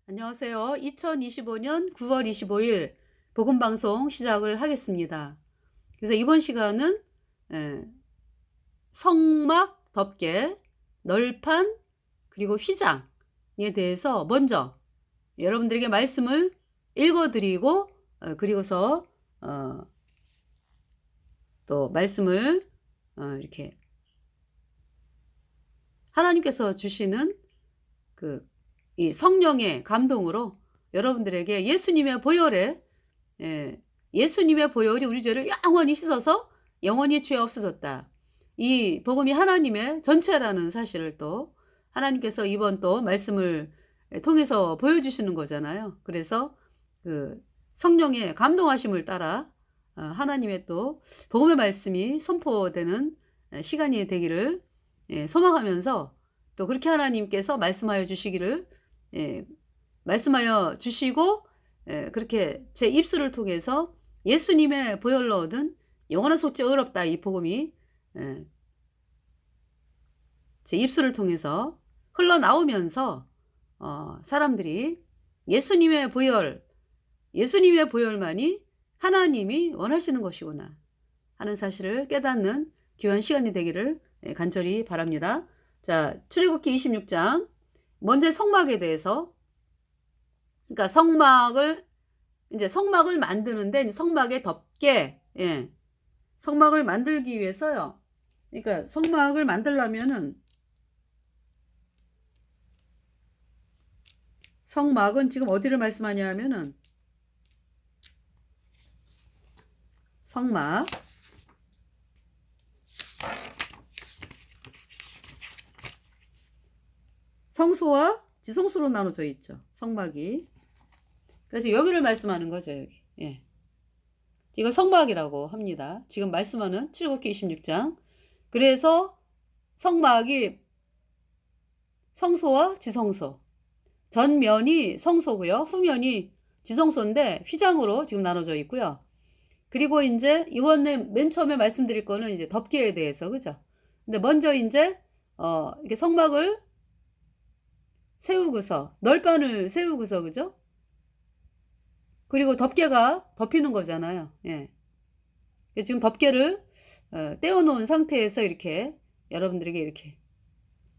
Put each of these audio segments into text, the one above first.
안녕하세요. 2025년 9월 25일 복음방송 시작을 하겠습니다. 그래서 이번 시간은 에, 성막 덮개, 널판, 그리고 휘장에 대해서 먼저 여러분들에게 말씀을 읽어드리고 그리고서 또 말씀을 이렇게 하나님께서 주시는 이 성령의 감동으로 여러분들에게 예수님의 보혈에 예수님의 보혈이 우리 죄를 영원히 씻어서 영원히 죄 없어졌다. 이 복음이 하나님의 전체라는 사실을 또 하나님께서 이번 또 말씀을 통해서 보여주시는 거잖아요. 그래서 그 성령의 감동하심을 따라 하나님의 또 복음의 말씀이 선포되는 시간이 되기를 소망하면서 또 그렇게 하나님께서 말씀하여 주시기를 말씀하여 주시고 그렇게 제 입술을 통해서 예수님의 보혈로 얻은 영원한 속죄 어렵다 이 복음이 제 입술을 통해서 흘러나오면서 사람들이 예수님의 보혈만이 하나님이 원하시는 것이구나 하는 사실을 깨닫는 귀한 시간이 되기를 간절히 바랍니다. 자, 출애굽기 26장 먼저 성막에 대해서, 그러니까 성막을 만드는데 이제 성막에 덮개, 성막을 만들기 위해서요. 그러니까 성막을 만들려면은 성막은 지금 어디를 말씀하냐 하면은 성막 성소와 지성소로 나눠져 있죠. 성막이. 그래서 여기를 말씀하는 거죠. 여기. 이거 성막이라고 합니다. 지금 말씀하는 출애굽기 26장. 그래서 성막이 성소와 지성소. 전면이 성소고요. 후면이 지성소인데 휘장으로 지금 나눠져 있고요. 그리고 이제 이번에 맨 처음에 말씀드릴 거는 이제 덮개에 대해서, 그죠? 근데 먼저 이제 이렇게 성막을 세우고서 널판을 세우고서, 그죠? 그리고 덮개가 덮이는 거잖아요. 지금 덮개를 떼어놓은 상태에서 이렇게 여러분들에게 이렇게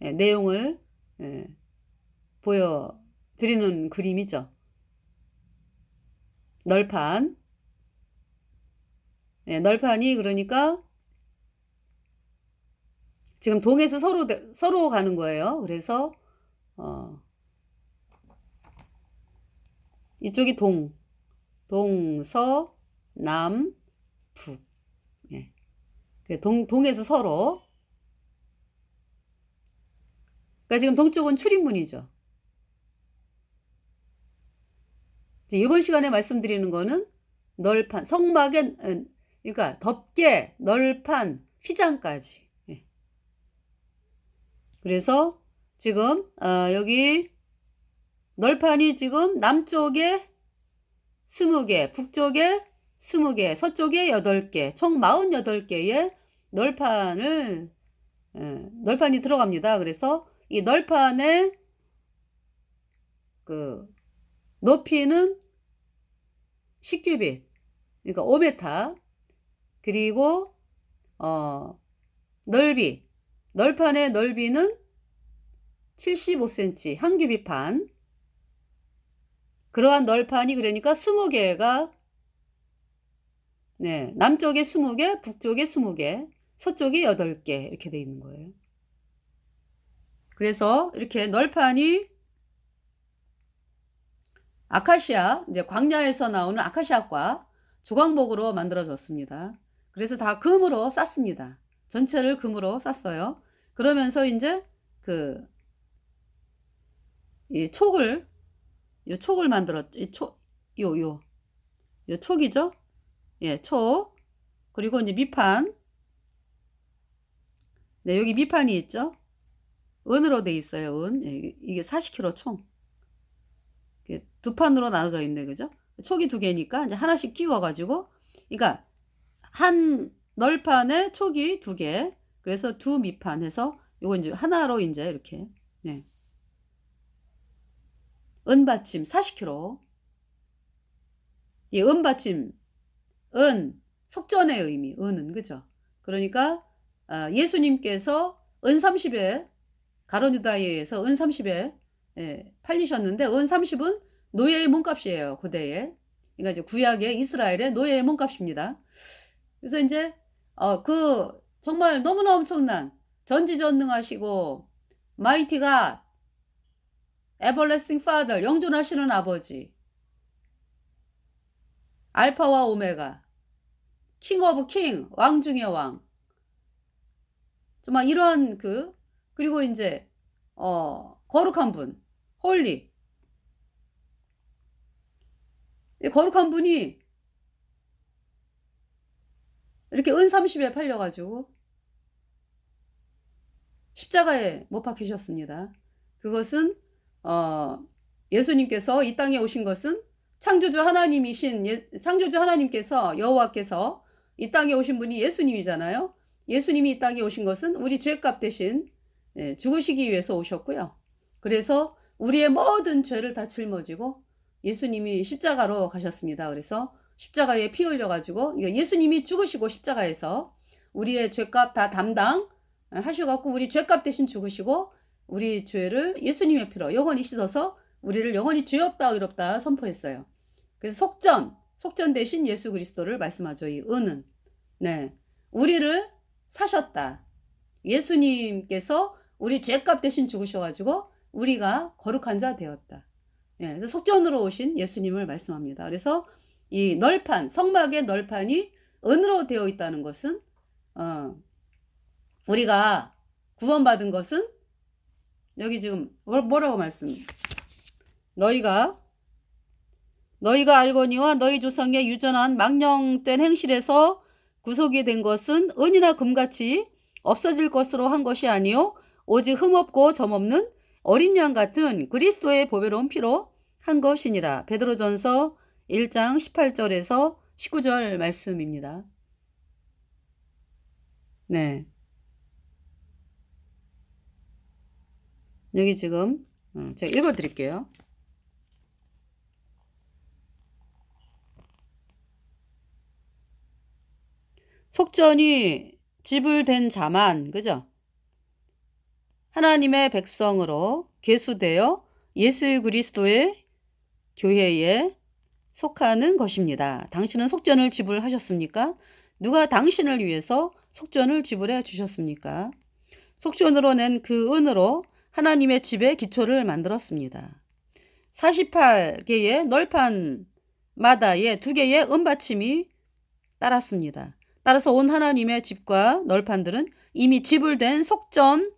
내용을 보여드리는 그림이죠. 널판. 널판이 그러니까 지금 동에서 서로 가는 거예요. 그래서 이쪽이 동서, 남, 북. 동에서 서로. 그러니까 지금 동쪽은 출입문이죠. 이번 시간에 말씀드리는 거는 널판, 성막의, 그러니까 덮개, 널판, 휘장까지. 그래서 지금 여기 널판이 지금 남쪽에 20개, 북쪽에 20개, 서쪽에 8개, 총 48개의 널판이 들어갑니다. 그래서 이 널판의 그 높이는 10규빗, 그러니까 5m. 그리고 널판의 넓이는 75cm, 한 규빗 반. 그러한 널판이 그러니까 20개가 남쪽에 20개, 북쪽에 20개, 서쪽에 8개 이렇게 돼 있는 거예요. 그래서 이렇게 널판이 아카시아, 이제 광야에서 나오는 아카시아과 조광목으로 만들어졌습니다. 그래서 다 금으로 쌌습니다. 전체를 금으로 쌌어요. 그러면서 이제 이 촉을 요 촉이죠? 촉. 그리고 이제 밑판. 여기 밑판이 있죠? 은으로 돼 있어요, 은. 이게 40kg 총. 두 판으로 나눠져 있네, 그죠? 촉이 2개니까 이제 하나씩 끼워가지고, 그러니까 한 널판에 촉이 2개. 그래서 두 밑판 해서 요거 이제 하나로 이제 이렇게. 은받침 40kg. 이 은받침, 은, 속전의 의미, 은은, 그죠? 그러니까, 예수님께서 은 30에, 가룟 유다에 의해서 은 30에, 팔리셨는데, 은 30은 노예의 몸값이에요, 고대에. 그러니까 이제 구약의 이스라엘의 노예의 몸값입니다. 그래서 이제, 정말 너무나 엄청난, 전지전능하시고, 마이티가, 에버래스팅 파더, 영존하시는 아버지, 알파와 오메가, 킹 오브 킹, 왕 중의 왕. 정말 이런 그리고 이제, 거룩한 분, 홀리. 이 거룩한 분이 이렇게 은 30에 팔려가지고 십자가에 못 박히셨습니다. 그것은, 예수님께서 이 땅에 오신 것은 창조주 하나님께서, 여호와께서 이 땅에 오신 분이 예수님이잖아요. 예수님이 이 땅에 오신 것은 우리 죄값 대신 죽으시기 위해서 오셨고요. 그래서 우리의 모든 죄를 다 짊어지고 예수님이 십자가로 가셨습니다. 그래서 십자가에 피 흘려가지고 예수님이 죽으시고 십자가에서 우리의 죄값 다 담당하셔갖고 우리 죄값 대신 죽으시고 우리 죄를 예수님의 피로 영원히 씻어서 우리를 영원히 죄 없다 의롭다 선포했어요. 그래서 속전 대신 예수 그리스도를 말씀하죠. 이 은은. 네. 우리를 사셨다. 예수님께서 우리 죄값 대신 죽으셔가지고 우리가 거룩한 자 되었다. 그래서 속전으로 오신 예수님을 말씀합니다. 그래서 이 널판, 성막의 널판이 은으로 되어 있다는 것은, 우리가 구원받은 것은, 여기 지금 뭐라고 너희가 알거니와 너희 조상의 유전한 망령된 행실에서 구속이 된 것은 은이나 금같이 없어질 것으로 한 것이 아니요 오직 흠없고 점없는 어린 양 같은 그리스도의 보배로운 피로 한 것이니라. 베드로전서 1장 18절에서 19절 말씀입니다. 네. 여기 지금 제가 읽어드릴게요. 속전이 지불된 자만, 그죠? 하나님의 백성으로 계수되어 예수 그리스도의 교회에 속하는 것입니다. 당신은 속전을 지불하셨습니까? 누가 당신을 위해서 속전을 지불해 주셨습니까? 속전으로 낸 그 은으로 하나님의 집의 기초를 만들었습니다. 48개의 널판마다에 2개의 은받침이 따랐습니다. 따라서 온 하나님의 집과 널판들은 이미 지불된 속전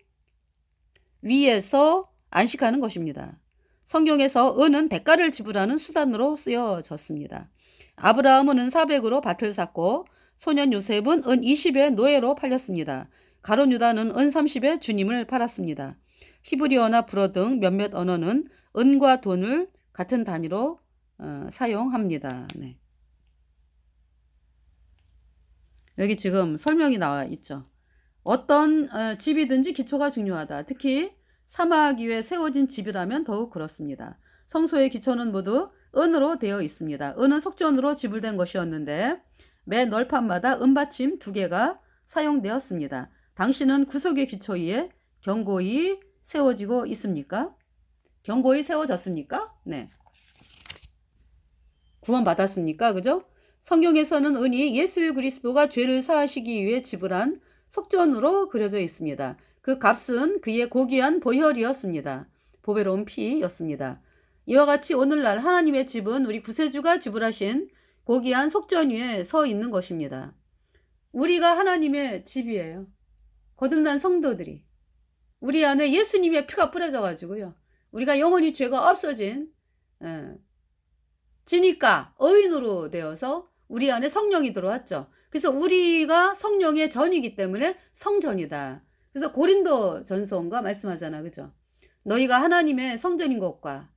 위에서 안식하는 것입니다. 성경에서 은은 대가를 지불하는 수단으로 쓰여졌습니다. 아브라함은 은 400으로 밭을 샀고 소년 요셉은 은 20에 노예로 팔렸습니다. 가룟 유다는 은 30에 주님을 팔았습니다. 히브리어나 불어 등 몇몇 언어는 은과 돈을 같은 단위로 사용합니다. 네. 여기 지금 설명이 나와 있죠. 어떤 집이든지 기초가 중요하다. 특히 사막 위에 세워진 집이라면 더욱 그렇습니다. 성소의 기초는 모두 은으로 되어 있습니다. 은은 속전으로 지불된 것이었는데 매 널판마다 은받침 2개가 사용되었습니다. 당신은 구속의 기초 위에 견고히 세워지고 있습니까? 견고히 세워졌습니까? 네. 구원받았습니까? 그죠? 성경에서는 은이 예수 그리스도가 죄를 사하시기 위해 지불한 속전으로 그려져 있습니다. 그 값은 그의 고귀한 보혈이었습니다. 보배로운 피였습니다. 이와 같이 오늘날 하나님의 집은 우리 구세주가 지불하신 고귀한 속전 위에 서 있는 것입니다. 우리가 하나님의 집이에요. 거듭난 성도들이. 우리 안에 예수님의 피가 뿌려져 가지고요. 우리가 영원히 죄가 없어진 지니까 의인으로 되어서 우리 안에 성령이 들어왔죠. 그래서 우리가 성령의 전이기 때문에 성전이다. 그래서 고린도 전서가 말씀하잖아. 그죠? 너희가 하나님의 성전인 것과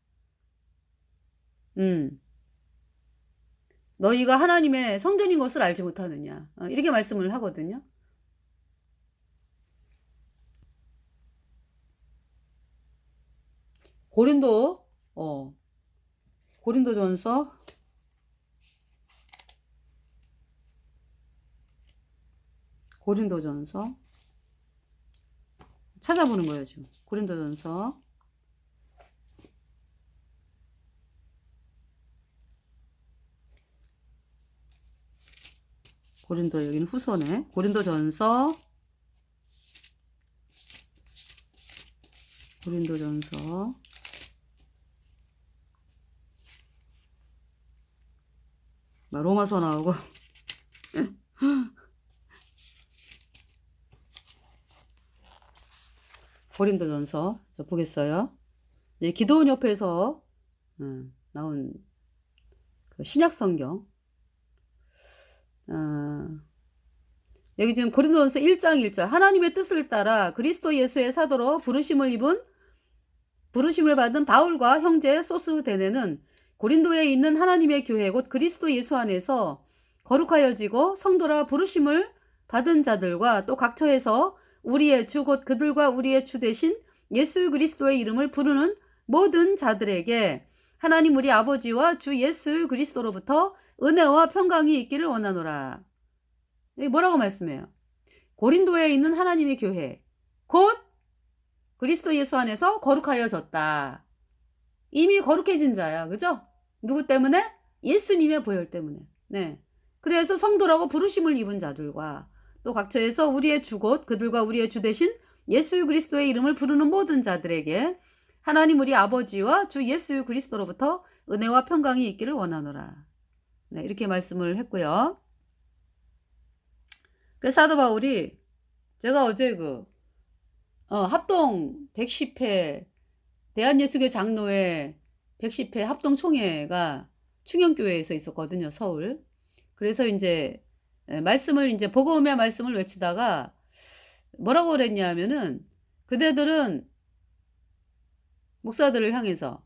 너희가 하나님의 성전인 것을 알지 못하느냐. 이렇게 말씀을 하거든요. 고린도 고린도전서 고린도전서 찾아보는 거예요, 지금. 고린도전서 고린도, 여기는 후서네. 고린도전서 로마서 나오고 고린도전서 저 보겠어요. 네, 기도원 옆에서 나온 그 신약 성경. 여기 지금 고린도전서 1장 1절 하나님의 뜻을 따라 그리스도 예수의 사도로 부르심을 받은 바울과 형제 소스데네는 고린도에 있는 하나님의 교회 곧 그리스도 예수 안에서 거룩하여지고 성도라 부르심을 받은 자들과 또 각 처에서 우리의 주 곧 그들과 우리의 주 대신 예수 그리스도의 이름을 부르는 모든 자들에게 하나님 우리 아버지와 주 예수 그리스도로부터 은혜와 평강이 있기를 원하노라. 여기 뭐라고 말씀해요? 고린도에 있는 하나님의 교회 곧 그리스도 예수 안에서 거룩하여졌다. 이미 거룩해진 자야. 그죠? 누구 때문에? 예수님의 보혈 때문에. 네. 그래서 성도라고 부르심을 입은 자들과 또 각처에서 우리의 주 곧 그들과 우리의 주 대신 예수 그리스도의 이름을 부르는 모든 자들에게 하나님 우리 아버지와 주 예수 그리스도로부터 은혜와 평강이 있기를 원하노라. 네, 이렇게 말씀을 했고요. 그 사도 바울이 제가 어제 합동 110회 대한예수교 장로회 110회 합동총회가 충영교회에서 있었거든요, 서울. 그래서 이제 말씀을 이제 복음의 말씀을 외치다가 뭐라고 그랬냐면은 그대들은 목사들을 향해서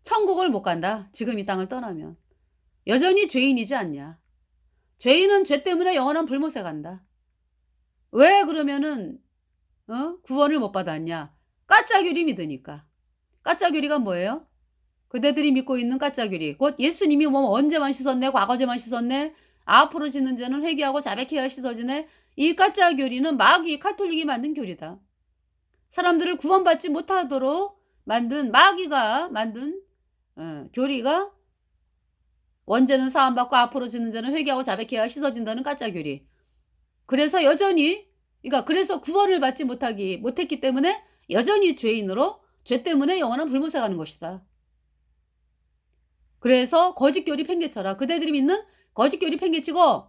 천국을 못 간다. 지금 이 땅을 떠나면 여전히 죄인이지 않냐. 죄인은 죄 때문에 영원한 불못에 간다. 왜 그러면은 구원을 못 받았냐? 까짜교리 믿으니까. 까짜교리가 뭐예요? 그대들이 믿고 있는 까짜교리. 곧 예수님이 뭐 언제만 씻었네, 과거제만 씻었네, 앞으로 짓는 죄는 회개하고 자백해야 씻어지네. 이 까짜교리는 마귀 카톨릭이 만든 교리다. 사람들을 구원받지 못하도록 만든 마귀가 만든 교리가 원죄는 사함받고 앞으로 짓는 죄는 회개하고 자백해야 씻어진다는 까짜교리. 그래서 여전히 그래서 구원을 받지 못했기 때문에 여전히 죄인으로 죄 때문에 영원한 불못에 가는 것이다. 그래서 거짓교리 팽개쳐라. 그대들이 믿는 거짓교리 팽개치고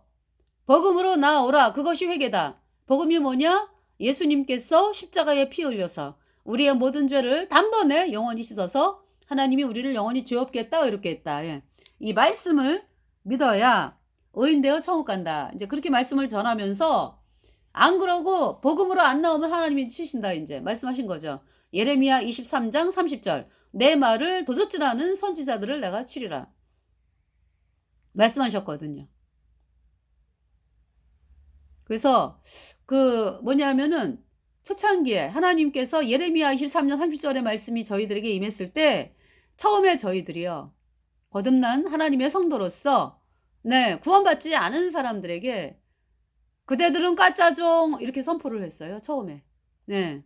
복음으로 나오라. 그것이 회개다. 복음이 뭐냐? 예수님께서 십자가에 피 흘려서 우리의 모든 죄를 단번에 영원히 씻어서 하나님이 우리를 영원히 죄 없게 했다, 의롭게 했다. 예. 이 말씀을 믿어야 의인되어 천국 간다. 이제 그렇게 말씀을 전하면서 안 그러고 복음으로 안 나오면 하나님이 치신다. 이제 말씀하신 거죠. 예레미야 23장 30절 내 말을 도적질하는 선지자들을 내가 치리라. 말씀하셨거든요. 그래서 뭐냐면은 초창기에 하나님께서 예레미야 23장 30절의 말씀이 저희들에게 임했을 때 처음에 저희들이요. 거듭난 하나님의 성도로서 구원받지 않은 사람들에게 그대들은 까짜종 이렇게 선포를 했어요. 처음에. 네.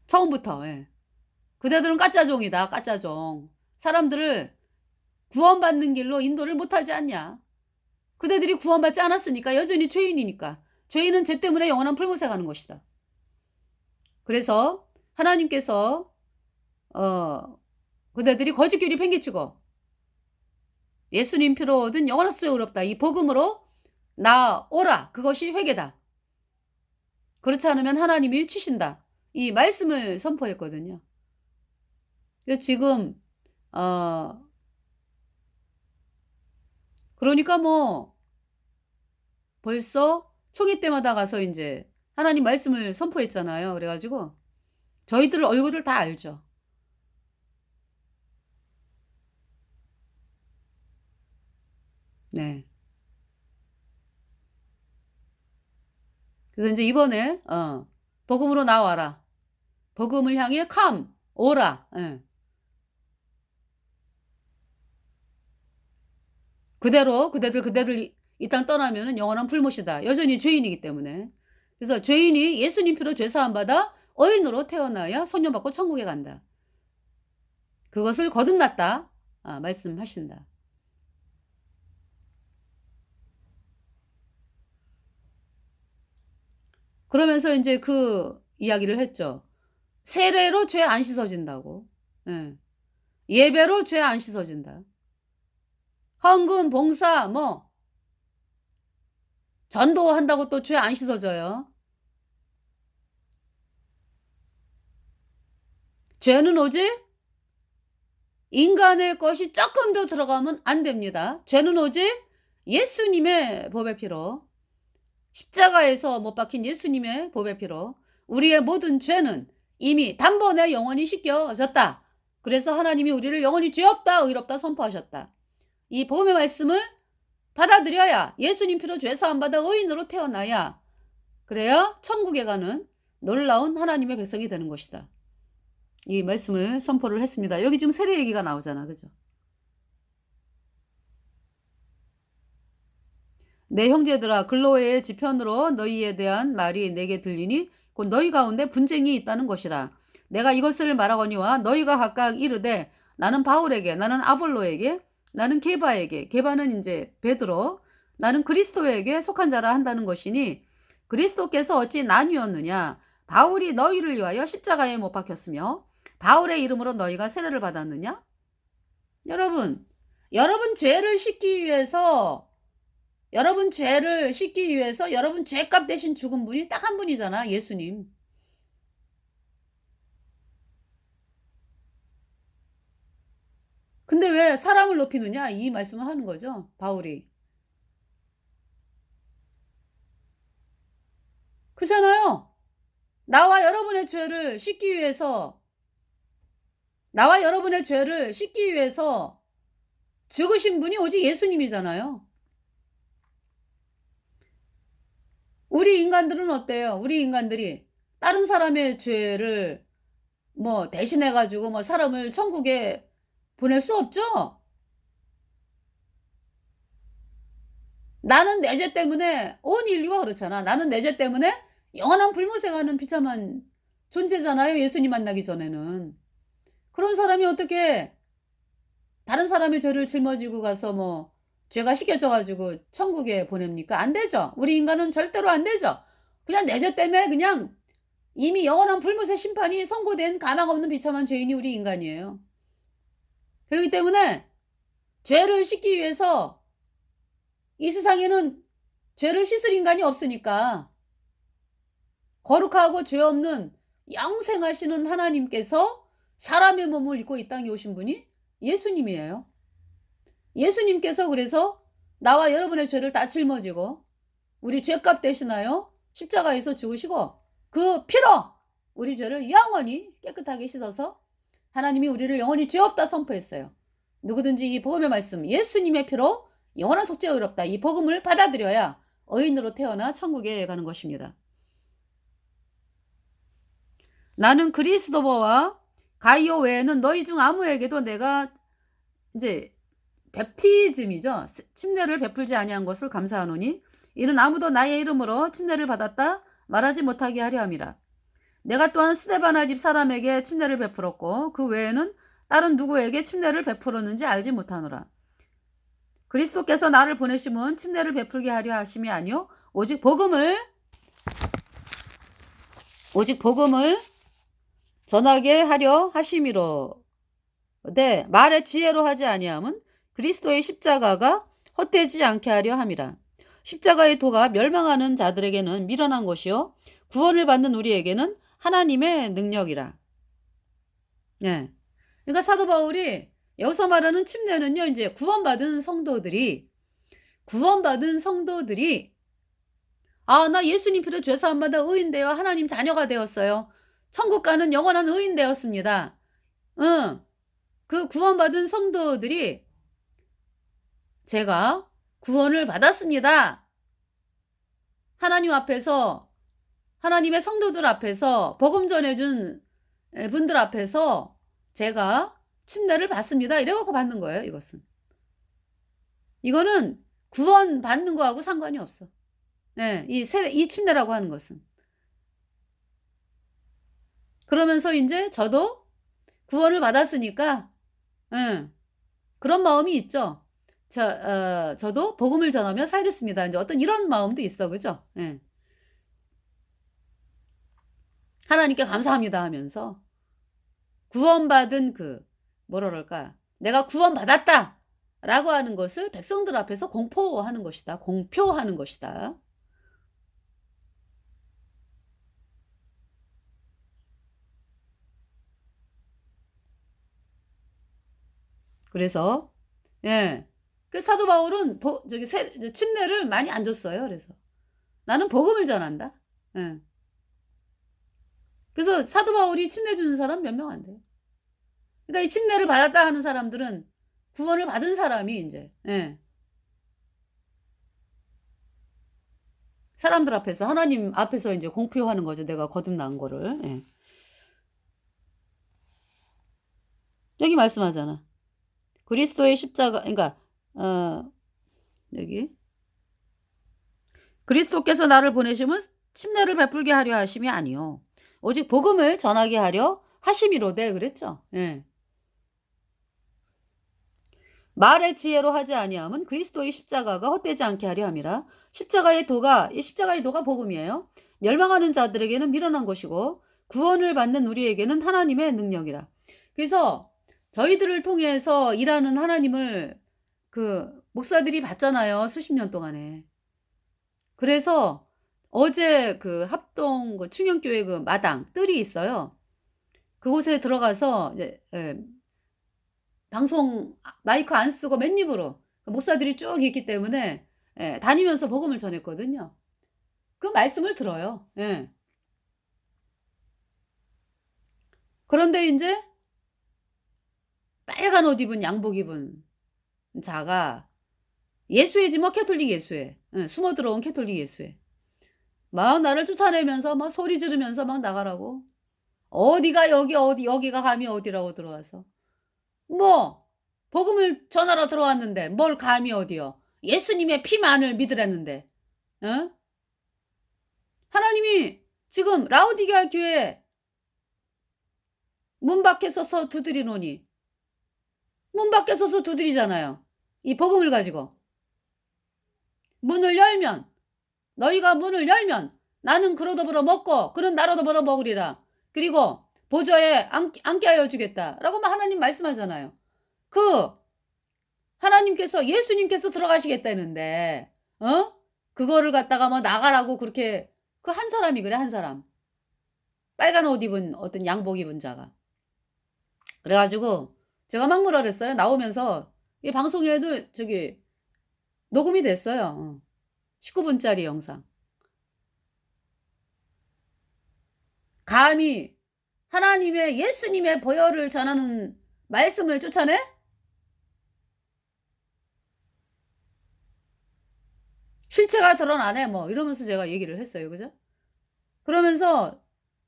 처음부터. 예. 그대들은 까짜종이다. 까짜종. 사람들을 구원받는 길로 인도를 못하지 않냐. 그대들이 구원받지 않았으니까 여전히 죄인이니까. 죄인은 죄 때문에 영원한 불못에 가는 것이다. 그래서 하나님께서 그대들이 거짓교리 팽개치고 예수님 피로 얻은 영원한 수에 의롭다. 이 복음으로 나오라. 그것이 회개다. 그렇지 않으면 하나님이 치신다. 이 말씀을 선포했거든요. 그래서 지금 그러니까 뭐 벌써 초기 때마다 가서 이제 하나님 말씀을 선포했잖아요. 그래가지고 저희들 얼굴을 다 알죠. 네. 그래서 이제 이번에 복음으로 나와라. 복음을 향해 come, 오라. 예. 그대들 이 땅 떠나면은 영원한 불못이다. 여전히 죄인이기 때문에. 그래서 죄인이 예수님 피로 죄 사함 받아 의인으로 태어나야 선녀받고 천국에 간다. 그것을 거듭났다. 말씀하신다. 그러면서 이제 그 이야기를 했죠. 세례로 죄 안 씻어진다고. 예. 예배로 죄 안 씻어진다. 헌금, 봉사, 뭐 전도한다고 또 죄 안 씻어져요. 죄는 오직 인간의 것이 조금 더 들어가면 안 됩니다. 죄는 오직 예수님의 법의 피로, 십자가에서 못 박힌 예수님의 법의 피로 우리의 모든 죄는 이미 단번에 영원히 씻겨졌다. 그래서 하나님이 우리를 영원히 죄 없다, 의롭다 선포하셨다. 이 복음의 말씀을 받아들여야 예수님 피로 죄 사함 받아 의인으로 태어나야 그래야 천국에 가는 놀라운 하나님의 백성이 되는 것이다. 이 말씀을 선포를 했습니다. 여기 지금 세례 얘기가 나오잖아. 그죠? 내 형제들아 글로의 지편으로 너희에 대한 말이 내게 들리니 곧 너희 가운데 분쟁이 있다는 것이라. 내가 이것을 말하거니와 너희가 각각 이르되 나는 바울에게, 나는 아볼로에게, 나는 게바에게, 게바는 이제 베드로, 나는 그리스도에게 속한 자라 한다는 것이니 그리스도께서 어찌 나뉘었느냐. 바울이 너희를 위하여 십자가에 못 박혔으며 바울의 이름으로 너희가 세례를 받았느냐. 여러분 죄를 씻기 위해서 여러분 죄값 대신 죽은 분이 딱 한 분이잖아. 예수님. 근데 왜 사람을 높이느냐? 이 말씀을 하는 거죠. 바울이. 그잖아요. 나와 여러분의 죄를 씻기 위해서 죽으신 분이 오직 예수님이잖아요. 우리 인간들은 어때요? 우리 인간들이 다른 사람의 죄를 뭐 대신해가지고 뭐 사람을 천국에 보낼 수 없죠? 나는 내 죄 때문에 온 인류가 그렇잖아. 나는 내 죄 때문에 영원한 불못에 가는 비참한 존재잖아요. 예수님 만나기 전에는. 그런 사람이 어떻게 다른 사람의 죄를 짊어지고 가서 뭐 죄가 씻겨져가지고 천국에 보냅니까? 안 되죠. 우리 인간은 절대로 안 되죠. 그냥 내 죄 때문에 그냥 이미 영원한 불못의 심판이 선고된 가망 없는 비참한 죄인이 우리 인간이에요. 그렇기 때문에 죄를 씻기 위해서 이 세상에는 죄를 씻을 인간이 없으니까 거룩하고 죄 없는 영생하시는 하나님께서 사람의 몸을 입고 이 땅에 오신 분이 예수님이에요. 예수님께서 그래서 나와 여러분의 죄를 다 짊어지고 우리 죄값 대신하여 십자가에서 죽으시고 그 피로 우리 죄를 영원히 깨끗하게 씻어서 하나님이 우리를 영원히 죄 없다 선포했어요. 누구든지 이 복음의 말씀 예수님의 피로 영원한 속죄 의롭다 이 복음을 받아들여야 의인으로 태어나 천국에 가는 것입니다. 나는 그리스도와 가이오 외에는 너희 중 아무에게도 내가 이제 베프티즘이죠. 침례를 베풀지 아니한 것을 감사하노니 이는 아무도 나의 이름으로 침례를 받았다 말하지 못하게 하려 함이라. 내가 또한 스데바나 집 사람에게 침례를 베풀었고 그 외에는 다른 누구에게 침례를 베풀었는지 알지 못하노라. 그리스도께서 나를 보내심은 침례를 베풀게 하려 하심이 아니요 오직 복음을 전하게 하려 하심이로. 네, 말의 지혜로 하지 아니함은 그리스도의 십자가가 헛되지 않게 하려 함이라. 십자가의 도가 멸망하는 자들에게는 미련한 것이요 구원을 받는 우리에게는 하나님의 능력이라. 네. 그러니까 사도 바울이 여기서 말하는 침례는요, 이제 구원받은 성도들이 나 예수님 피로 죄 사함 받아 의인 되어 하나님 자녀가 되었어요. 천국 가는 영원한 의인 되었습니다. 그 구원받은 성도들이 제가 구원을 받았습니다. 하나님 앞에서 하나님의 성도들 앞에서 복음 전해준 분들 앞에서 제가 침례를 받습니다. 이래 갖고 받는 거예요, 이것은. 이거는 구원 받는 거하고 상관이 없어. 네. 이 침례라고 하는 것은. 그러면서 인제 저도 구원을 받았으니까 예. 그런 마음이 있죠. 저도 복음을 전하며 살겠습니다. 인제 어떤 이런 마음도 있어. 그죠? 예. 하나님께 감사합니다 하면서 구원받은 뭐라 그럴까? '내가 구원받았다.'라고 하는 것을 백성들 앞에서 공포하는 것이다. 공표하는 것이다. 그래서 예. 사도 바울은 저기 침례를 많이 안 줬어요 그래서. "나는 복음을 전한다." 예. 그래서 사도 바울이 침례 주는 사람 몇 명 안 돼요. 그러니까 이 침례를 받았다 하는 사람들은 구원을 받은 사람이 인제 예. 사람들 앞에서 하나님 앞에서 인제 공표하는 거죠, 내가 거듭난 거를. 예. 여기 말씀하잖아. 그리스도의 십자가 그러니까 어 여기 "그리스도께서 나를 보내심은 침례를 베풀게 하려 하심이 아니요 오직 복음을 전하게 하려 하심이로되." 그랬죠. 예. 말의 지혜로 하지 아니함은 그리스도의 십자가가 헛되지 않게 하려 함이라. 이 십자가의 도가 복음이에요. 멸망하는 자들에게는 미련한 것이고 구원을 받는 우리에게는 하나님의 능력이라. 그래서 저희들을 통해서 일하는 하나님을 목사들이 봤잖아요, 수십 년 동안에. 그래서 어제 합동 충영교회 마당 뜰이 있어요. 그곳에 들어가서 이제 방송 마이크 안 쓰고 맨입으로 목사들이 쭉 있기 때문에 다니면서 복음을 전했거든요. 그 말씀을 들어요. 예. 그런데 인제 빨간 옷 입은 양복 입은 자가 예수회지 뭐 캐톨릭 예수회. 예 숨어 들어온 캐톨릭 예수회. 막 나를 쫓아내면서 막 소리 지르면서 막 나가라고. 어디가 여기 어디 여기가 감히 어디라고 들어와서. 뭐 복음을 전하러 들어왔는데 뭘 감히 어디요. 예수님의 피만을 믿으라는데. 어? 하나님이 지금 라오디게아 교회 문 밖에 서서 두드리노니 문 밖에 서서 두드리잖아요. 이 복음을 가지고. 문을 열면 너희가 문을 열면 나는 그러더불어 먹고 그런 나로더불어 먹으리라. 그리고 보좌에 앉게 하여 주겠다라고 하나님 말씀하잖아요. 하나님께서 예수님께서 들어가시겠다는데 그거를 갖다가 뭐 나가라고 그렇게 한 사람이 그래 한 사람. 빨간 옷 입은 어떤 양복 입은 자가. 그래 가지고 제가 막 뭐라 그랬어요. 나오면서 이 방송에도 저기 녹음이 됐어요. 19분짜리 영상. 감히 하나님의 예수님의 보혈을 전하는 말씀을 쫓아내? 실체가 드러나네 뭐 이러면서 제가 얘기를 했어요. 그죠? 그러면서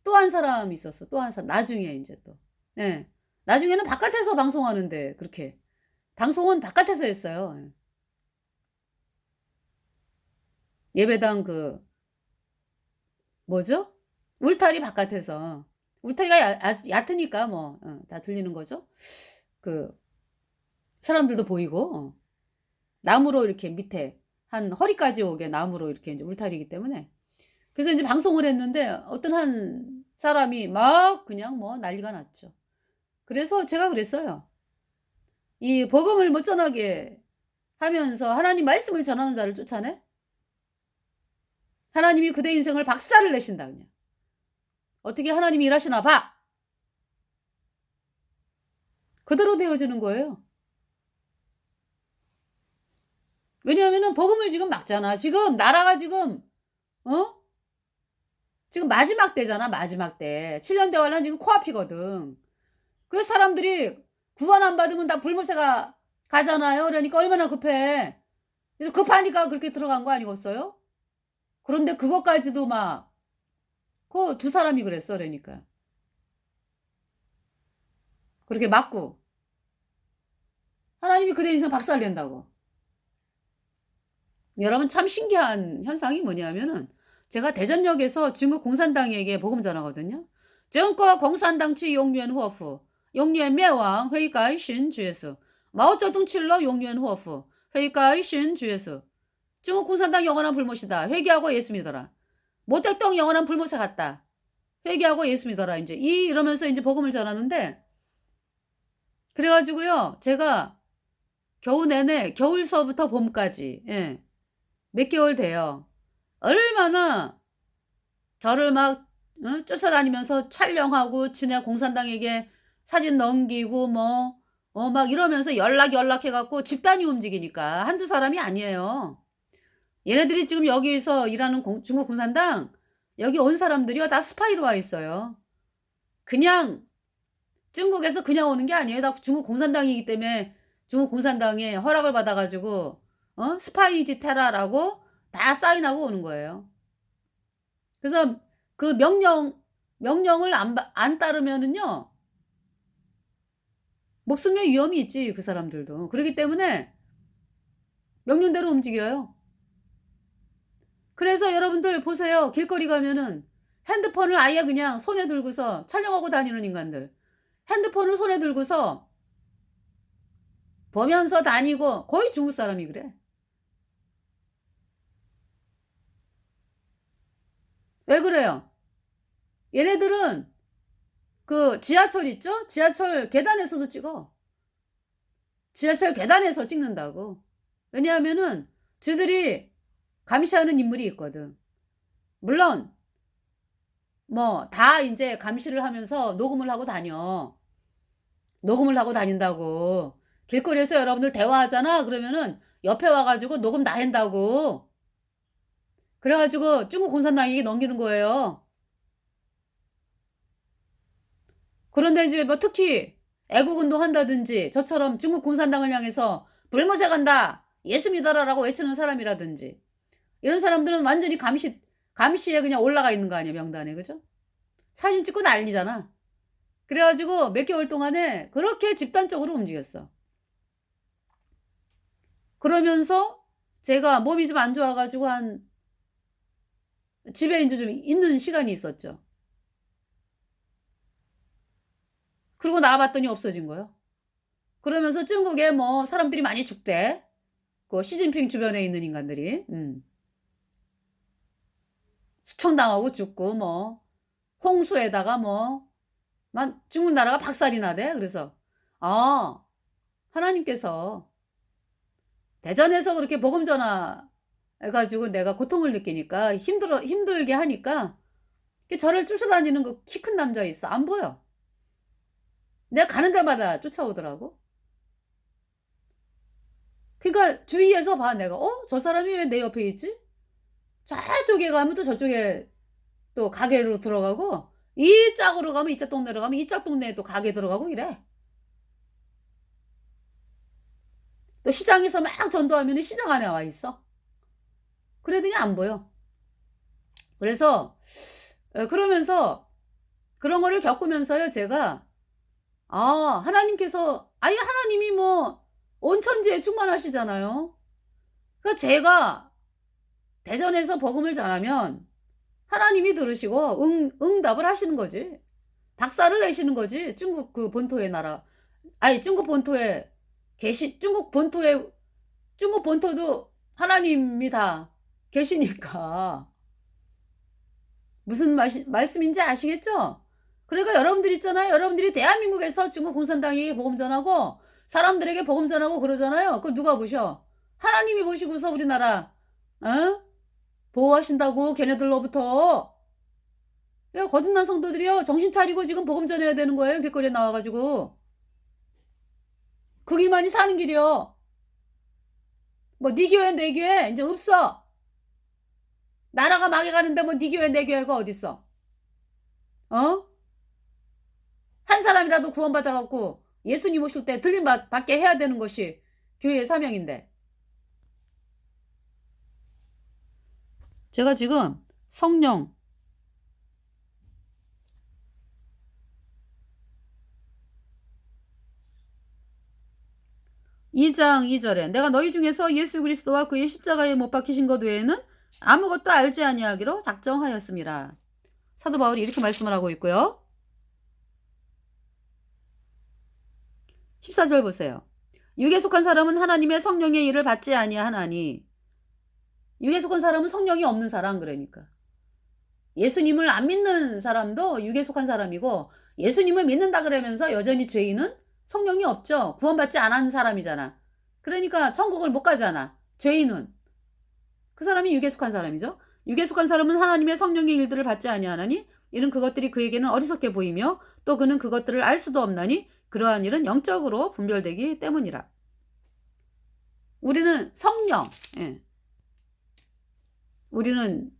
또 한 사람이 있었어. 또 한 사람 나중에 인제 또. 예. 나중에는 바깥에서 방송하는데 그렇게 방송은 바깥에서 했어요. 예. 예배당 뭐죠? 울타리 바깥에서. 울타리가 아주 얕으니까 뭐 다 들리는 거죠. 그 사람들도 보이고 나무로 이렇게 밑에 한 허리까지 오게 나무로 이렇게 인제 울타리이기 때문에. 그래서 인제 방송을 했는데 어떤 한 사람이 막 그냥 뭐 난리가 났죠. 그래서 제가 그랬어요. "이 복음을 못 전하게 하면서 하나님 말씀을 전하는 자를 쫓아내? 하나님이 그대 인생을 박살을 내신다 그냥. 어떻게 하나님이 일하시나 봐." 그대로 되어지는 거예요. 왜냐하면은 복음을 지금 막잖아. 지금 나라가 지금 어? 지금 마지막 때잖아, 마지막 때. 7년 대환란 지금 코앞이거든. 그래서 사람들이 구원 안 받으면 다 불못에 가잖아요. 그러니까 얼마나 급해. 그래서 급하니까 그렇게 들어간 거 아니겠어요? 그런데 그것까지도 막 두 사람이 그랬어 그러니까. 그렇게 맞고 하나님이 그대 인생 박살낸다고. 여러분 참 신기한 현상이 뭐냐면은 제가 대전역에서 중국 공산당에게 복음 전하거든요. 중국 공산당치 용yuan祸福 용yuan 灭亡 회의가의 신주예수 마오쩌둥 칠러 용yuan祸福 회의가의 신주예수 중국 공산당 영원한 불못이다. 회개하고 예수 믿어라. 모택동 영원한 불못에 갔다. 회개하고 예수 믿어라. 이제 이러면서 이제 복음을 전하는데 그래가지고요. 제가 겨우 내내 겨울서부터 봄까지 예, 몇 개월 돼요. 얼마나 저를 막 쫓아다니면서 촬영하고 지네 공산당에게 사진 넘기고 뭐 막 이러면서 연락해갖고 집단이 움직이니까 한두 사람이 아니에요. 얘네들이 지금 여기서 일하는 중국 공산당 여기 온 사람들이요 다 스파이로 와 있어요. 그냥 중국에서 그냥 오는 게 아니에요. 다 중국 공산당이기 때문에 중국 공산당에 허락을 받아가지고 스파이지 테라라고 다 사인하고 오는 거예요. 그래서 그 명령을 안 따르면은요 목숨의 위험이 있지 그 사람들도. 그렇기 때문에 명령대로 움직여요. 그래서 여러분들 보세요. 길거리 가면은 핸드폰을 아예 그냥 손에 들고서 촬영하고 다니는 인간들. 핸드폰을 손에 들고서 보면서 다니고 거의 중국 사람이 그래. 왜 그래요? 얘네들은 그 지하철 있죠? 지하철 계단에서도 찍어. 지하철 계단에서 찍는다고. 왜냐하면은 쟤들이 감시하는 인물이 있거든. 물론 뭐 다 이제 감시를 하면서 녹음을 하고 다녀. 녹음을 하고 다닌다고. 길거리에서 여러분들 대화하잖아. 그러면은 옆에 와가지고 녹음 다 한다고. 그래가지고 중국 공산당에게 넘기는 거예요. 그런데 이제 뭐 특히 애국운동 한다든지 저처럼 중국 공산당을 향해서 불못에 간다. 예수 믿어라라고 외치는 사람이라든지 이런 사람들은 완전히 감시에 그냥 올라가 있는 거 아니야 명단에. 그죠? 사진 찍고 난리잖아. 그래가지고 몇 개월 동안에 그렇게 집단적으로 움직였어. 그러면서 제가 몸이 좀 안 좋아가지고 한 집에 이제 좀 있는 시간이 있었죠. 그러고 나와봤더니 없어진 거예요. 그러면서 중국에 뭐 사람들이 많이 죽대. 그 시진핑 주변에 있는 인간들이 수청당하고 죽고 뭐 홍수에다가 뭐 중국 나라가 박살이 나대. 그래서 하나님께서 대전에서 그렇게 복음 전화 해가지고 내가 고통을 느끼니까 힘들게 하니까 저를 쫓아다니는 그 키 큰 남자 있어. 안 보여. 내가 가는 데마다 쫓아오더라고. 그러니까 주위에서 봐 내가 저 사람이 왜 내 옆에 있지? 저쪽에 가면 또 저쪽에 또 가게로 들어가고 이 짝으로 가면 이짝 동네로 가면 이짝 동네에 또 가게 들어가고 이래. 또 시장에서 막 전도하면 시장 안에 와 있어. 그러더니 안 보여. 그래서 그러면서 그런 거를 겪으면서요 제가 하나님께서 아예 하나님이 뭐 온천지에 충만하시잖아요. 그러니까 제가 대전에서 복음을 전하면 하나님이 들으시고 응답을 하시는 거지. 박살을 내시는 거지. 중국 그 본토의 나라. 아니 중국 본토에 중국 본토도 하나님이 다 계시니까 무슨 말씀인지 아시겠죠? 그러니까 여러분들 있잖아요. 여러분들이 대한민국에서 중국 공산당이 복음 전하고 사람들에게 복음 전하고 그러잖아요. 그걸 누가 보셔? 하나님이 보시고서 우리나라 보호하신다고 걔네들로부터. 야, 거듭난 성도들이요. 정신 차리고 지금 복음 전해야 되는 거예요. 길거리에 나와가지고. 그 길만이 사는 길이요. 뭐 네 교회 내 교회 이제 없어. 나라가 망해가는데 뭐 네 교회 내 교회가 어딨어. 한 사람이라도 구원받아갖고 예수님 오실 때 들림 받게 해야 되는 것이 교회의 사명인데. 제가 지금 성령 2장 2절에 내가 너희 중에서 예수 그리스도와 그의 십자가에 못 박히신 것 외에는 아무것도 알지 아니하기로 작정하였습니다. 사도 바울이 이렇게 말씀을 하고 있고요. 14절 보세요. 육에 속한 사람은 하나님의 성령의 일을 받지 아니하나니, 육에 속한 사람은 성령이 없는 사람, 그러니까 예수님을 안 믿는 사람도 육에 속한 사람이고, 예수님을 믿는다 그러면서 여전히 죄인은 성령이 없죠. 구원받지 않은 사람이잖아. 그러니까 천국을 못 가잖아. 죄인은. 그 사람이 육에 속한 사람이죠. 육에 속한 사람은 하나님의 성령의 일들을 받지 아니하나니 이는 그것들이 그에게는 어리석게 보이며 또 그는 그것들을 알 수도 없나니 그러한 일은 영적으로 분별되기 때문이라. 우리는 성령, 예. 우리는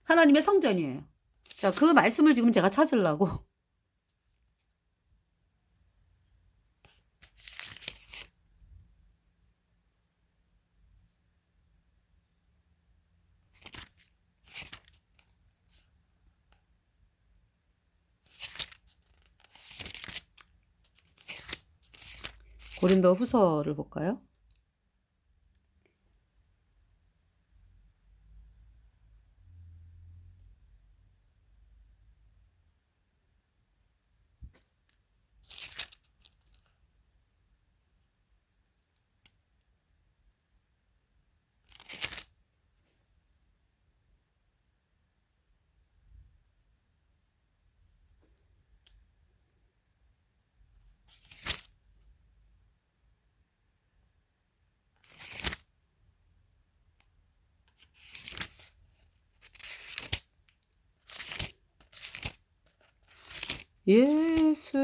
하나님의 성전이에요. 자, 그 말씀을 지금 제가 찾으려고. 고린도 후서를 볼까요? 예수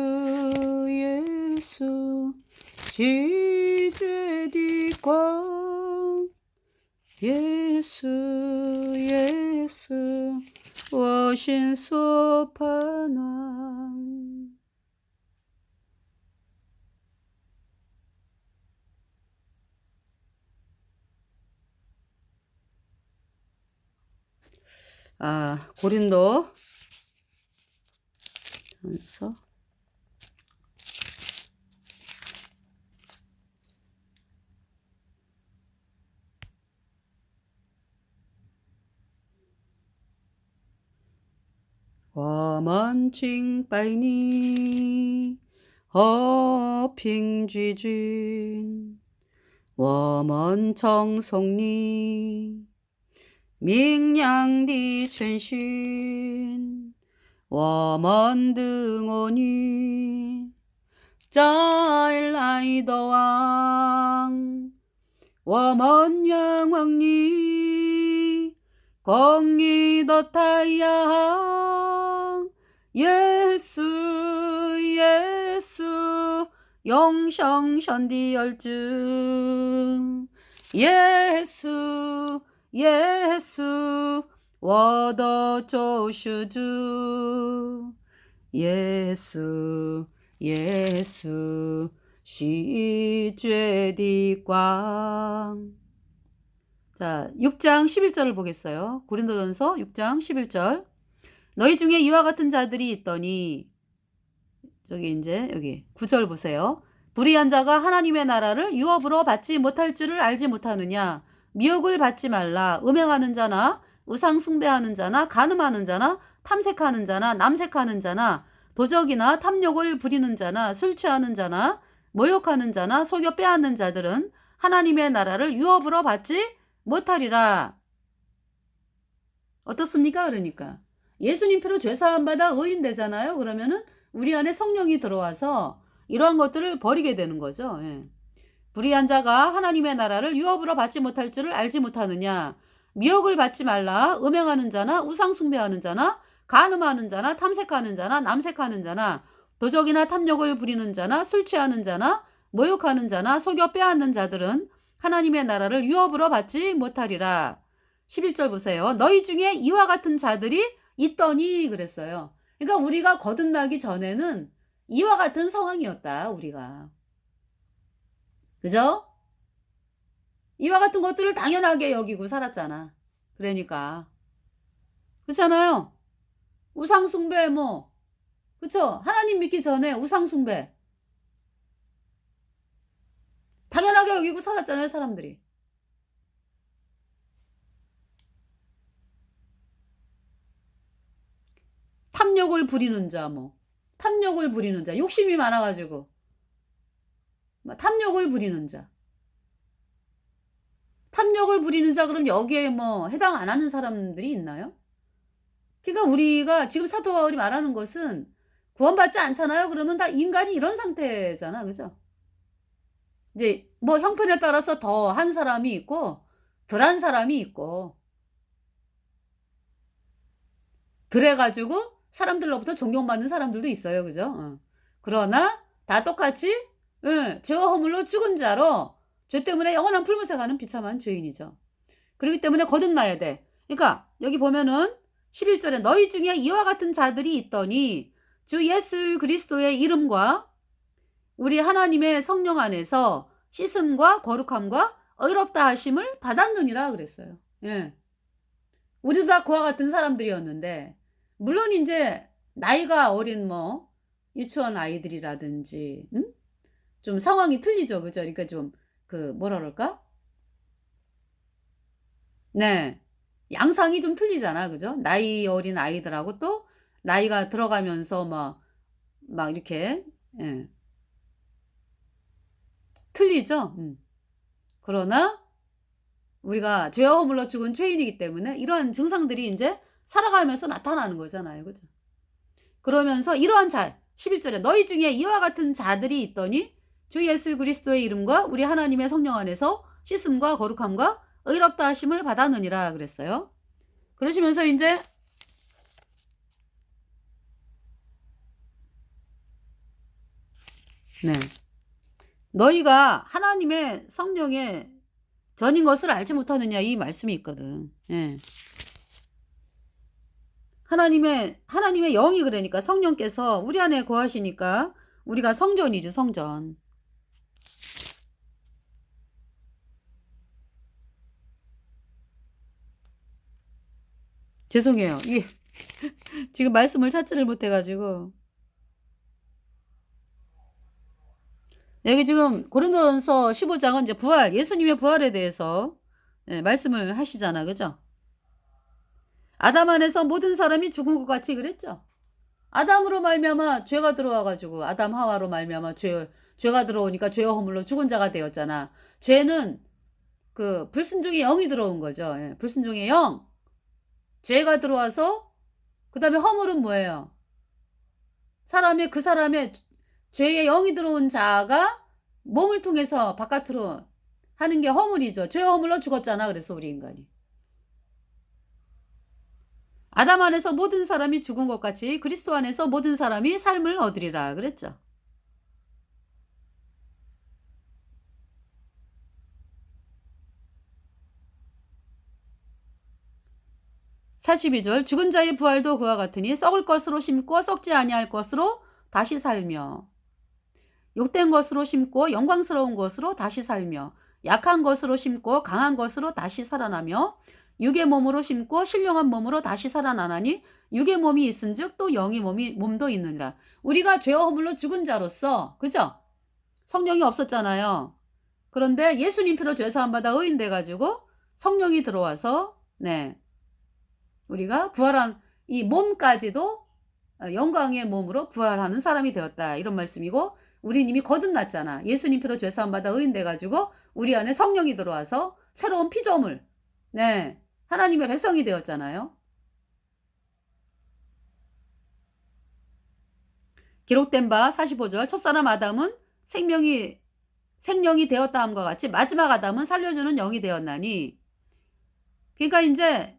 예수 지죄디광 예수 예수 워신소파낭. 고린도 전서我们敬拜你，和平之君，我们称颂你，明亮的晨星，我们等候你，再来的王，我们仰望你，公义的太阳，耶稣耶稣，永生神的儿子，耶稣耶稣，我的救世主，耶稣耶稣，喜죄的光。 자, 6장 11절을 보겠어요. 고린도전서 6장 11절. 너희 중에 이와 같은 자들이 있더니, 여기 9절 보세요. 불의한 자가 하나님의 나라를 유업으로 받지 못할 줄을 알지 못하느냐. 미혹을 받지 말라. 음행하는 자나 우상 숭배하는 자나 간음하는 자나 탐색하는 자나 남색하는 자나 도적이나 탐욕을 부리는 자나 술 취하는 자나 모욕하는 자나 속여 빼앗는 자들은 하나님의 나라를 유업으로 받지 못하리라. 어떻습니까? 그러니까 예수님 피로 죄사함 받아 의인 되잖아요. 그러면은 우리 안에 성령이 들어와서 이러한 것들을 버리게 되는 거죠. 예. 불의한 자가 하나님의 나라를 유업으로 받지 못할 줄을 알지 못하느냐. 미혹을 받지 말라. 음행하는 자나 우상 숭배하는 자나 간음하는 자나 탐색하는 자나 남색하는 자나 도적이나 탐욕을 부리는 자나 술 취하는 자나 모욕하는 자나 속여 빼앗는 자들은 하나님의 나라를 유업으로 받지 못하리라. 11절 보세요. 너희 중에 이와 같은 자들이 있더니 그랬어요. 그러니까 우리가 거듭나기 전에는 이와 같은 상황이었다. 우리가. 그죠? 이와 같은 것들을 당연하게 여기고 살았잖아. 그러니까. 그렇잖아요. 우상숭배 그쵸? 하나님 믿기 전에 우상숭배. 당연하게 여기고 살았잖아요, 사람들이. 탐욕을 부리는 자, 뭐. 탐욕을 부리는 자. 욕심이 많아가지고. 탐욕을 부리는 자. 탐욕을 부리는 자, 그럼 여기에 뭐 해당 안 하는 사람들이 있나요? 그러니까 우리가 지금 사도 바울이 말하는 것은 구원받지 않잖아요. 그러면 다 인간이 이런 상태잖아. 그죠? 이제 뭐 형편에 따라서 더 한 사람이 있고 덜한 사람이 있고 그래 가지고 사람들로부터 존경받는 사람들도 있어요. 그죠? 그러나 다 똑같이 죄와 허물로 죽은 자로 죄 때문에 영원한 불못에 가는 비참한 죄인이죠. 그렇기 때문에 거듭나야 돼. 그러니까 여기 보면은 11절에 너희 중에 이와 같은 자들이 있더니 주 예수 그리스도의 이름과 우리 하나님의 성령 안에서 씻음과 거룩함과 의롭다 하심을 받았느니라 그랬어요. 예. 우리도 다 그와 같은 사람들이었는데 물론 이제 나이가 어린 뭐 유치원 아이들이라든지 좀 상황이 틀리죠. 그죠? 그러니까 좀 그 뭐라 그럴까? 네. 양상이 좀 틀리잖아. 그죠? 나이 어린 아이들하고 또 나이가 들어가면서 막 이렇게 예. 틀리죠? 그러나 우리가 죄와 허물로 죽은 죄인이기 때문에 이러한 증상들이 인제 살아가면서 나타나는 거잖아요. 그죠? 그러면서 이러한 자 11절에 너희 중에 이와 같은 자들이 있더니 주 예수 그리스도의 이름과 우리 하나님의 성령 안에서 씻음과 거룩함과 의롭다 하심을 받았느니라 그랬어요. 그러시면서 인제 네. 너희가 하나님의 성령의 전인 것을 알지 못하느냐 이 말씀이 있거든. 예. 하나님의 영이 그러니까 성령께서 우리 안에 거하시니까 우리가 성전이지 성전. 죄송해요. 이게 지금 말씀을 찾지를 못해 가지고 여기 지금 고린도전서 15장은 이제 부활, 예수님의 부활에 대해서 예, 말씀을 하시잖아. 그죠? 아담 안에서 모든 사람이 죽은 것 같이 그랬죠. 아담으로 말미암아 죄가 들어와 가지고 아담 하와로 말미암아 죄가 들어오니까 죄와 허물로 죽은 자가 되었잖아. 죄는 그 불순종의 영이 들어온 거죠. 예, 불순종의 영. 죄가 들어와서 그다음에 허물은 뭐예요? 그 사람의 죄의 영이 들어온 자가 몸을 통해서 바깥으로 하는 게 허물이죠. 죄와 허물로 죽었잖아. 그래서 우리 인간이. 아담 안에서 모든 사람이 죽은 것 같이 그리스도 안에서 모든 사람이 삶을 얻으리라 그랬죠. 42절 죽은 자의 부활도 그와 같으니 썩을 것으로 심고 썩지 아니할 것으로 다시 살며 욕된 것으로 심고 영광스러운 것으로 다시 살며 약한 것으로 심고 강한 것으로 다시 살아나며 육의 몸으로 심고 신령한 몸으로 다시 살아나나니 육의 몸이 있은즉 또 영의 몸도 있느니라. 우리가 죄와 허물로 죽은 자로서 그죠? 성령이 없었잖아요. 그런데 예수님 피로 죄 사함 받아 의인돼 가지고 성령이 들어와서 네. 우리가 부활한 이 몸까지도 영광의 몸으로 부활하는 사람이 되었다. 이런 말씀이고 우린 이미 거듭났잖아. 예수님 피로 죄 사함 받아 의인돼 가지고 우리 안에 성령이 들어와서 새로운 피조물 네. 하나님의 백성이 되었잖아요. 기록된 바 45절 첫사람 아담은 생명이 되었다 함과 같이 마지막 아담은 살려주는 영이 되었나니 그러니까 이제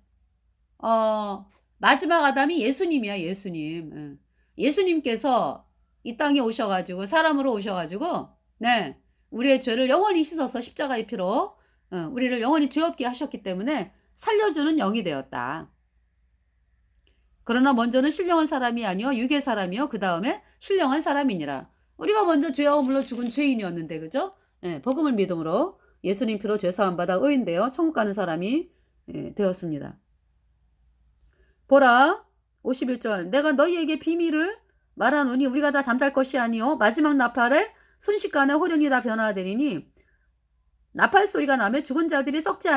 마지막 아담이 예수님이야. 예수님. 예수님께서 이 땅에 오셔가지고 사람으로 오셔가지고 네 우리의 죄를 영원히 씻어서 십자가의 피로 우리를 영원히 죄 없게 하셨기 때문에 살려주는 영이 되었다. 그러나 먼저는 신령한 사람이 아니요 육의 사람이요 그 다음에 신령한 사람이니라. 우리가 먼저 죄와 허물로 죽은 죄인이었는데 그죠? 예, 복음을 믿음으로 예수님 피로 죄 사함 받아 의인되어 천국 가는 사람이 되었습니다. 보라 51절 내가 너희에게 비밀을 말하노니 우리가 다 잠잘 것이 아니요 마지막 나팔에 순식간에 호련이 다 변화되리니 나팔 소리가 나며 죽은 자들이 썩지